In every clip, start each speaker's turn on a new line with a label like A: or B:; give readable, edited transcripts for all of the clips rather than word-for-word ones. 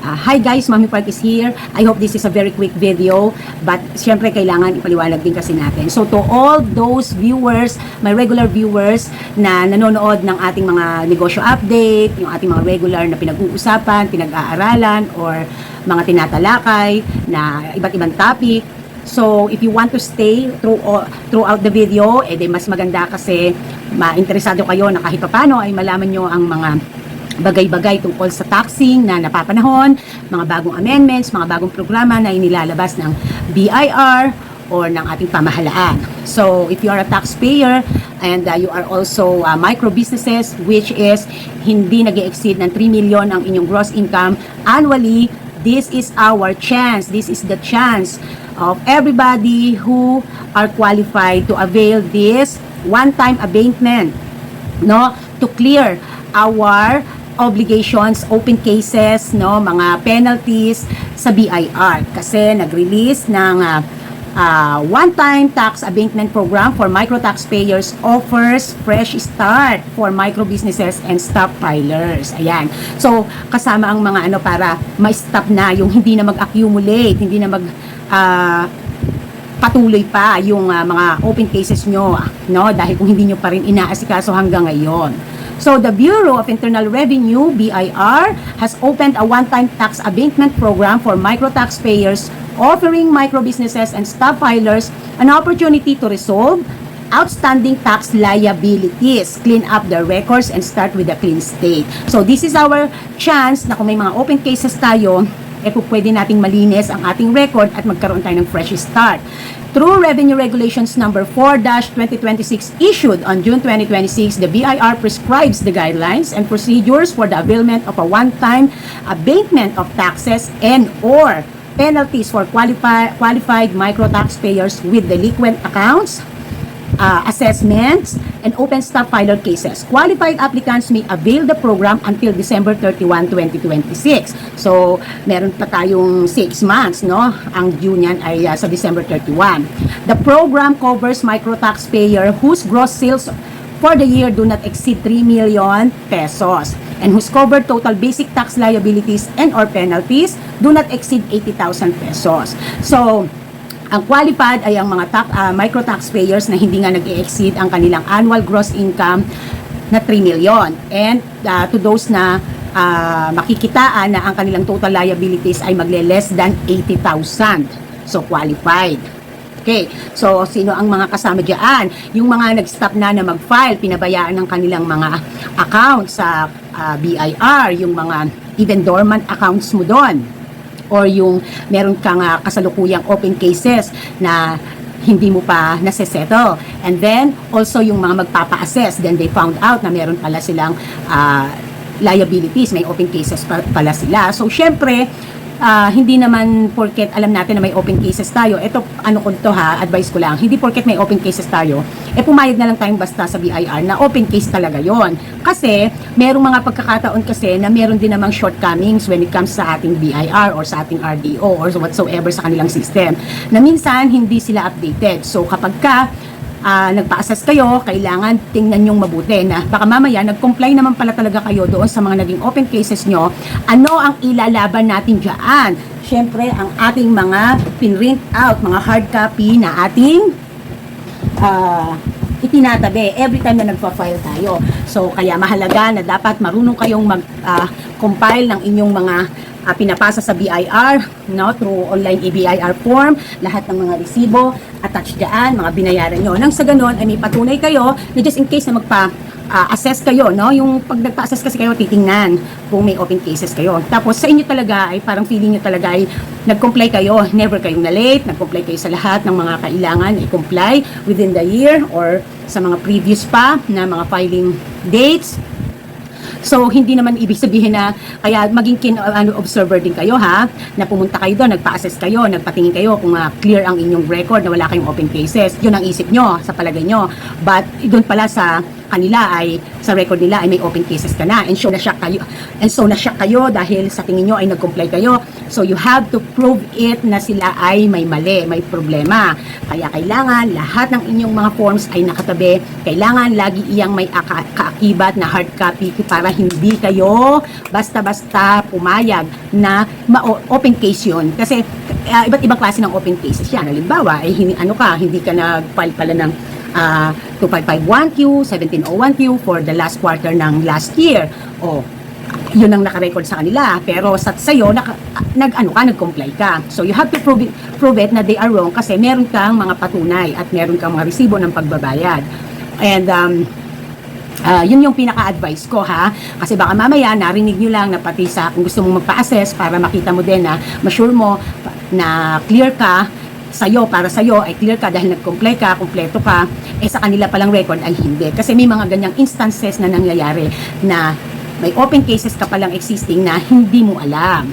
A: Hi guys, Mami Park is here. I hope this is a very quick video, but syempre kailangan ipaliwanag din kasi natin. So to all those viewers, my regular viewers na nanonood ng ating mga negosyo update, yung ating mga regular na pinag-uusapan, pinag-aaralan, or mga tinatalakay na iba't ibang topic. So, if you want to stay throughout the video, mas maganda kasi interesado kayo na kahit paano ay malaman nyo ang mga bagay-bagay tungkol sa taxing na napapanahon, mga bagong amendments, mga bagong programa na inilalabas ng BIR or ng ating pamahalaan. So, if you are a taxpayer and you are also micro businesses, which is hindi nag-exceed ng 3 million ang inyong gross income annually, this is our chance. This is the chance of everybody who are qualified to avail this one-time abatement, no, to clear our obligations, open cases, no, mga penalties sa BIR kasi nag-release ng one-time tax abatement program for micro taxpayers, offers fresh start for micro businesses and stop filers. Ayan. So, kasama ang mga para ma-stop na yung hindi na mag-accumulate, hindi na patuloy pa yung mga open cases nyo, no? Dahil kung hindi nyo pa rin inaasikaso hanggang ngayon. So, the Bureau of Internal Revenue, BIR, has opened a one-time tax abatement program for micro taxpayers, offering micro businesses and stop filers an opportunity to resolve outstanding tax liabilities, clean up their records, and start with a clean state. So, this is our chance na kung may mga open cases tayo, pwede nating malinis ang ating record at magkaroon tayo ng fresh start. Through Revenue Regulations number 4-2026 issued on June 2026, the BIR prescribes the guidelines and procedures for the availment of a one-time abatement of taxes and or penalties for qualified micro taxpayers with delinquent accounts, assessments, and open stop filer cases. Qualified applicants may avail the program until December 31, 2026. So, meron pa tayong 6 months, no? Ang due niyan ay sa December 31. The program covers micro taxpayer whose gross sales for the year do not exceed 3 million pesos and whose covered total basic tax liabilities and or penalties do not exceed 80,000 pesos. So, ang qualified ay ang mga micro taxpayers na hindi nga nag-exceed ang kanilang annual gross income na 3 million. And to those na makikitaan na ang kanilang total liabilities ay magle-less than 80,000. So, qualified. Okay. So, sino ang mga kasama dyan? Yung mga nag-stop na mag-file, pinabayaan ng kanilang mga accounts sa BIR, yung mga even dormant accounts mo doon. Or yung meron kang kasalukuyang open cases na hindi mo pa nasisettle. And then, also yung mga magpapa-assess, then they found out na meron pala silang liabilities, may open cases pala sila. So, syempre, hindi naman porket alam natin na may open cases tayo. Ito, advice ko lang, hindi porket may open cases tayo, pumayag na lang tayong basta sa BIR na open case talaga yon. Kasi, merong mga pagkakataon kasi na meron din namang shortcomings when it comes sa ating BIR or sa ating RDO or whatsoever sa kanilang system, na minsan hindi sila updated. So, kapag nagpa-assess kayo, kailangan tingnan nyong mabuti na baka mamaya nag-comply naman pala talaga kayo doon sa mga naging open cases nyo. Ano ang ilalaban natin dyan? Siyempre, ang ating mga pinrint out, mga hard copy na ating itinatabi every time na nagpa-file tayo. So, kaya mahalaga na dapat marunong kayong mag-compile ng inyong mga pinapasa sa BIR, no, through online e-BIR form, lahat ng mga resibo, attach dyan, mga binayaran nyo. Nang sa ganon, ay may patunay kayo na just in case na assess kayo, no, yung pag nagpa-assess kasi kayo, titingnan kung may open cases kayo. Tapos sa inyo talaga ay parang feeling nyo talaga ay nag-comply kayo, never kayong na-late, nag-comply kayo sa lahat ng mga kailangan i-comply within the year or sa mga previous pa na mga filing dates. So, hindi naman ibig sabihin na, kaya maging observer din kayo na pumunta kayo doon, nagpa-assess kayo, nagpatingin kayo kung clear ang inyong record na wala kayong open cases. Yun ang isip nyo, sa palagay nyo. But, doon pala sa kanila ay, sa record nila ay may open cases ka na, and so na-shock kayo dahil sa tingin nyo ay nag-comply kayo. So you have to prove it na sila ay may mali, may problema. Kaya kailangan lahat ng inyong mga forms ay nakatabi. Kailangan lagi iyang may kaakibat na hard copy para hindi kayo basta-basta pumayag na open case yun. Kasi iba't ibang klase ng open cases yan. Halimbawa, ay hindi ka nag-file pala ng 2551Q, 1701Q for the last quarter ng last year. O, yun ang naka-record sa kanila. Pero sa'yo, nag-comply ka. So, you have to prove it na they are wrong kasi meron kang mga patunay at meron kang mga resibo ng pagbabayad. And, yun yung pinaka-advice ko, ha? Kasi baka mamaya narinig nyo lang na pati sa kung gusto mong magpa-assess para makita mo din na ma-sure mo na clear ka para sa'yo ay clear ka dahil nag-comply ka, kompleto ka, sa kanila palang record ay hindi. Kasi may mga ganyang instances na nangyayari na may open cases ka palang existing na hindi mo alam.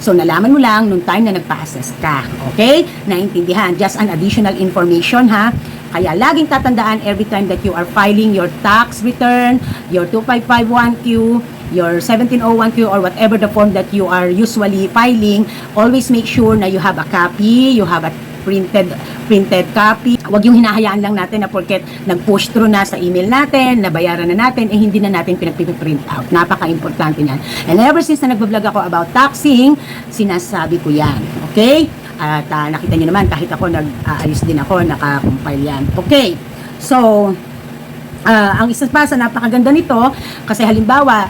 A: So, nalaman mo lang nung time na nagpa-assess ka. Okay? Naintindihan. Just an additional information, ha? Kaya laging tatandaan every time that you are filing your tax return, your 2551Q, your 1701Q, or whatever the form that you are usually filing, always make sure na you have a copy, you have a printed copy. Huwag yung hinahayaan lang natin na porket nag-push through na sa email natin, nabayaran na natin, hindi na natin pinag-print out. Napaka-importante yan. And ever since na nag-vlog ako about taxing, sinasabi ko yan. Okay? At nakita nyo naman, kahit ako nag-ayos din ako, naka-compile yan. Okay. So, ang isa pa sa napakaganda nito, kasi halimbawa,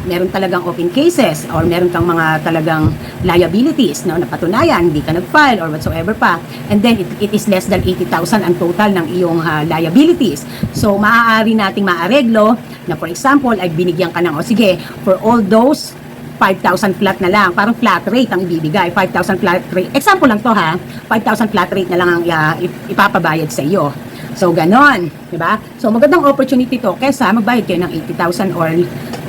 A: meron talagang open cases or meron kang mga talagang liabilities, no, napatunayan, hindi ka nag-file or whatsoever pa, and then it is less than 80,000 ang total ng iyong liabilities. So, maaari nating maareglo na, for example, ay binigyan ka ng, sige, for all those 5,000 flat na lang, parang flat rate ang ibibigay, 5,000 flat rate, example lang to, ha, 5,000 flat rate na lang ang ipapabayad sa iyo. So, ganon, di ba? So, magandang opportunity to kaysa magbayad kayo ng 80,000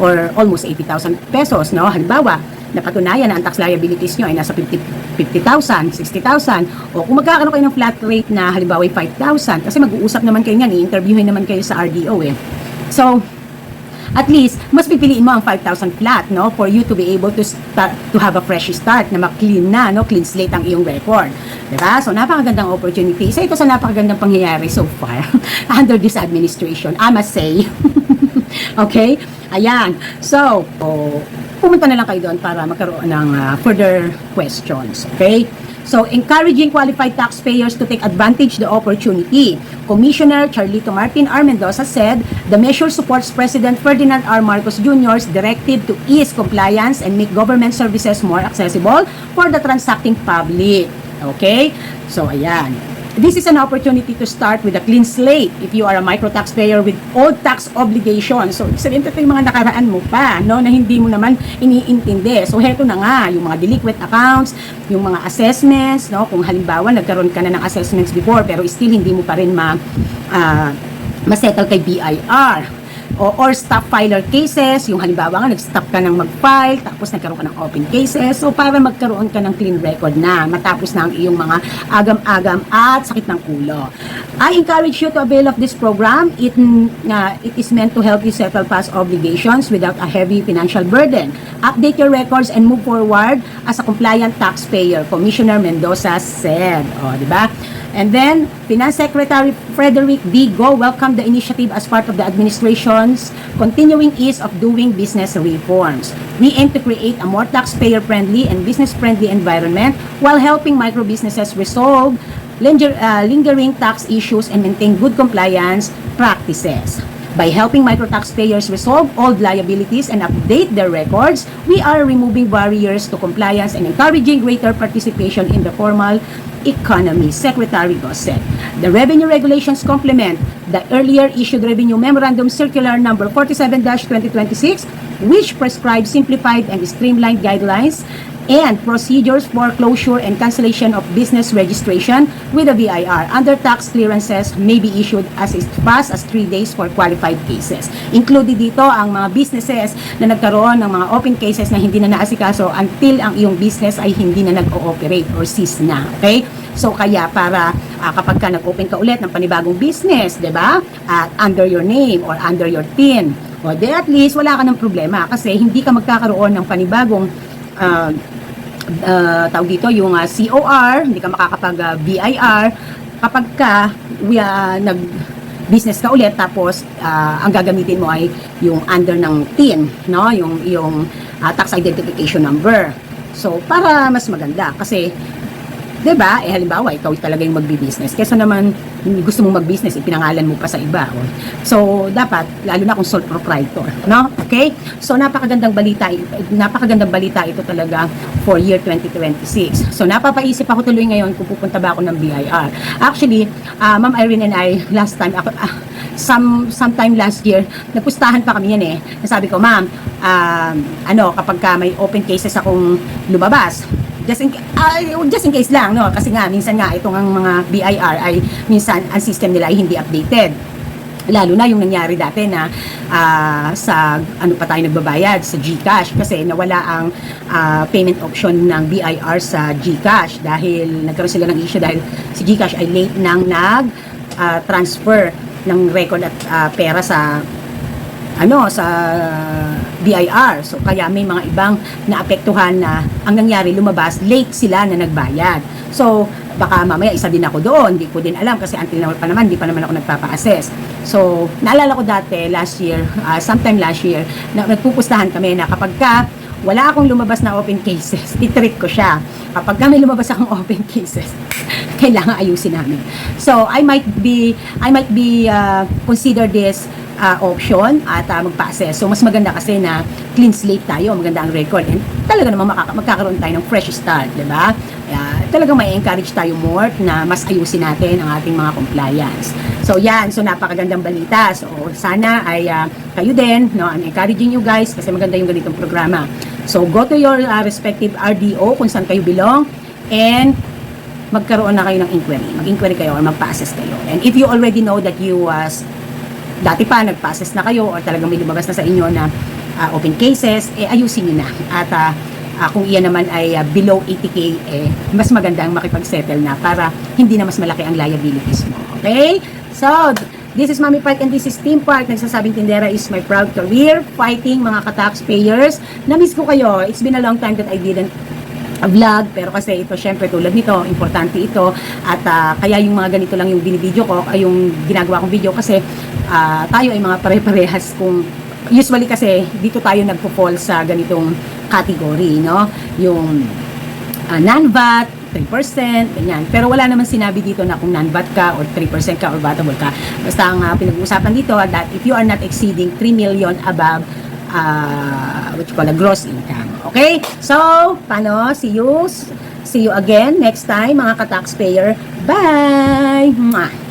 A: or almost 80,000 pesos, no? Halimbawa, napatunayan na ang tax liabilities nyo ay nasa 50,000, 60,000, o kung magkakaroon kayo ng flat rate na halimbawa 5,000, kasi mag-uusap naman kayo niyan, i-interviewin naman kayo sa RDO, eh. So, at least, mas pipiliin mo ang 5,000 flat, no? For you to be able to have a fresh start, na clean na, no? Clean slate ang iyong record. Diba? So, napakagandang opportunity. Isa ito sa napakagandang pangyayari so far under this administration, I must say. Okay? Ayan. So, pumunta na lang kayo doon para magkaroon ng further questions. Okay? So, encouraging qualified taxpayers to take advantage the opportunity. Commissioner Charlito Martin R. Mendoza said, the measure supports President Ferdinand R. Marcos Jr.'s directive to ease compliance and make government services more accessible for the transacting public. Okay? So, ayan. This is an opportunity to start with a clean slate if you are a micro taxpayer with old tax obligations. So, sabihin ito yung mga nakaraan mo pa, no, na hindi mo naman iniintindi. So, heto na nga, yung mga delinquent accounts, yung mga assessments, no, kung halimbawa nagkaroon ka na ng assessments before pero still hindi mo pa rin ma-settle kay BIR. Or stop filer cases, yung halimbawa nga nag-stop ka ng mag-file tapos nagkaroon ka ng open cases, so para magkaroon ka ng clean record na matapos na ang iyong mga agam-agam at sakit ng ulo. I encourage you to avail of this program. It is meant to help you settle past obligations without a heavy financial burden. Update your records and move forward as a compliant taxpayer, Commissioner Mendoza said. O, di ba? And then, Finance Secretary Frederick D. Go welcomed the initiative as part of the administration's continuing ease of doing business reforms. We aim to create a more taxpayer-friendly and business-friendly environment while helping micro-businesses resolve lingering tax issues and maintain good compliance practices. By helping micro-taxpayers resolve old liabilities and update their records, we are removing barriers to compliance and encouraging greater participation in the formal economy, Secretary Go said. The revenue regulations complement the earlier issued Revenue Memorandum Circular Number 47-2026, which prescribes simplified and streamlined guidelines and procedures for closure and cancellation of business registration with the BIR. Under tax clearances may be issued as fast as 3 days for qualified cases. Included dito ang mga businesses na nagkaroon ng mga open cases na hindi na naasikaso until ang iyong business ay hindi na nag-ooperate or cease na. Okay? So kaya para kapag ka nag-open ka ulit ng panibagong business, 'di ba? Under your name or under your TIN, o de at least wala ka ng problema kasi hindi ka magkakaroon ng panibagong tawag dito yung COR, hindi ka makakapag BIR kapag ka nag business ka ulit tapos ang gagamitin mo ay yung under ng TIN, no? Yung tax identification number. So para mas maganda kasi 'di ba? Halimbawa, ikaw talaga yung magbi-business. Kaysa naman gusto mong mag-business, ipinangalan mo pa sa iba. So, dapat lalo na kung sole proprietor, no? Okay? So, napakagandang balita ito talaga for year 2026. So, napapaisip ako tuloy ngayon kung pupunta ba ako ng BIR. Actually, Ma'am Irene and I last time sometime last year, nagpustahan pa kami yan eh. Nasabi ko, ma'am, kapag ka may open cases akong lumabas, just in case lang, no? Kasi nga, minsan nga, itong ang mga BIR ay minsan, ang system nila ay hindi updated. Lalo na yung nangyari dati na sa ano pa tayo nagbabayad sa GCash kasi nawala ang payment option ng BIR sa GCash dahil nagkaroon sila ng issue dahil si GCash ay late nang transfer ng record at pera sa BIR. So kaya may mga ibang naapektuhan na ang nangyari lumabas, late sila na nagbayad. So baka mamaya isa din ako doon, hindi ko din alam kasi until now pa naman, hindi pa naman ako nagpapa-assess. So naalala ko dati sometime last year, na nagpupustahan kami na kapag ka wala akong lumabas na open cases, i-trick ko siya. Kapag may lumabas akong open cases, kailangan ayusin namin. So I might be consider this option at magpa-assess. So, mas maganda kasi na clean slate tayo, maganda ang record. And talaga naman magkakaroon tayo ng fresh start, di ba? Talagang may encourage tayo more na mas ayusin natin ang ating mga compliance. So, yan. So, napakagandang balita. So, sana ay kayo din, no? I'm encouraging you guys kasi maganda yung ganitong programa. So, go to your respective RDO kung saan kayo belong and magkaroon na kayo ng inquiry. Mag-inquiry kayo or magpa-assess kayo. And if you already know that you dati pa nag-process na kayo or talagang may lumabas na sa inyo na open cases, ayusin nyo na. At kung iyan naman ay below 80K, mas magandang makipag-settle na para hindi na mas malaki ang liabilities mo. Okay? So, this is Mami Park and this is Team Park. Nagsasabing tindera is my proud career, fighting mga ka-taxpayers. Na-miss ko kayo. It's been a long time that I didn't vlog, pero kasi ito syempre tulad nito, importante ito at kaya yung mga ganito lang yung binibideo ko, ay yung ginagawa kong video kasi tayo ay mga pare-parehas kung usually kasi dito tayo nagpo-fall sa ganitong category, no? Yung non-VAT, 3%, ganyan. Pero wala naman sinabi dito na kung non-VAT ka or 3% ka or vatable ka. Basta ang pinag-uusapan dito that if you are not exceeding 3 million above what you call a gross income. Okay? So, paano? See you again next time, mga ka-taxpayer. Bye! Mwah!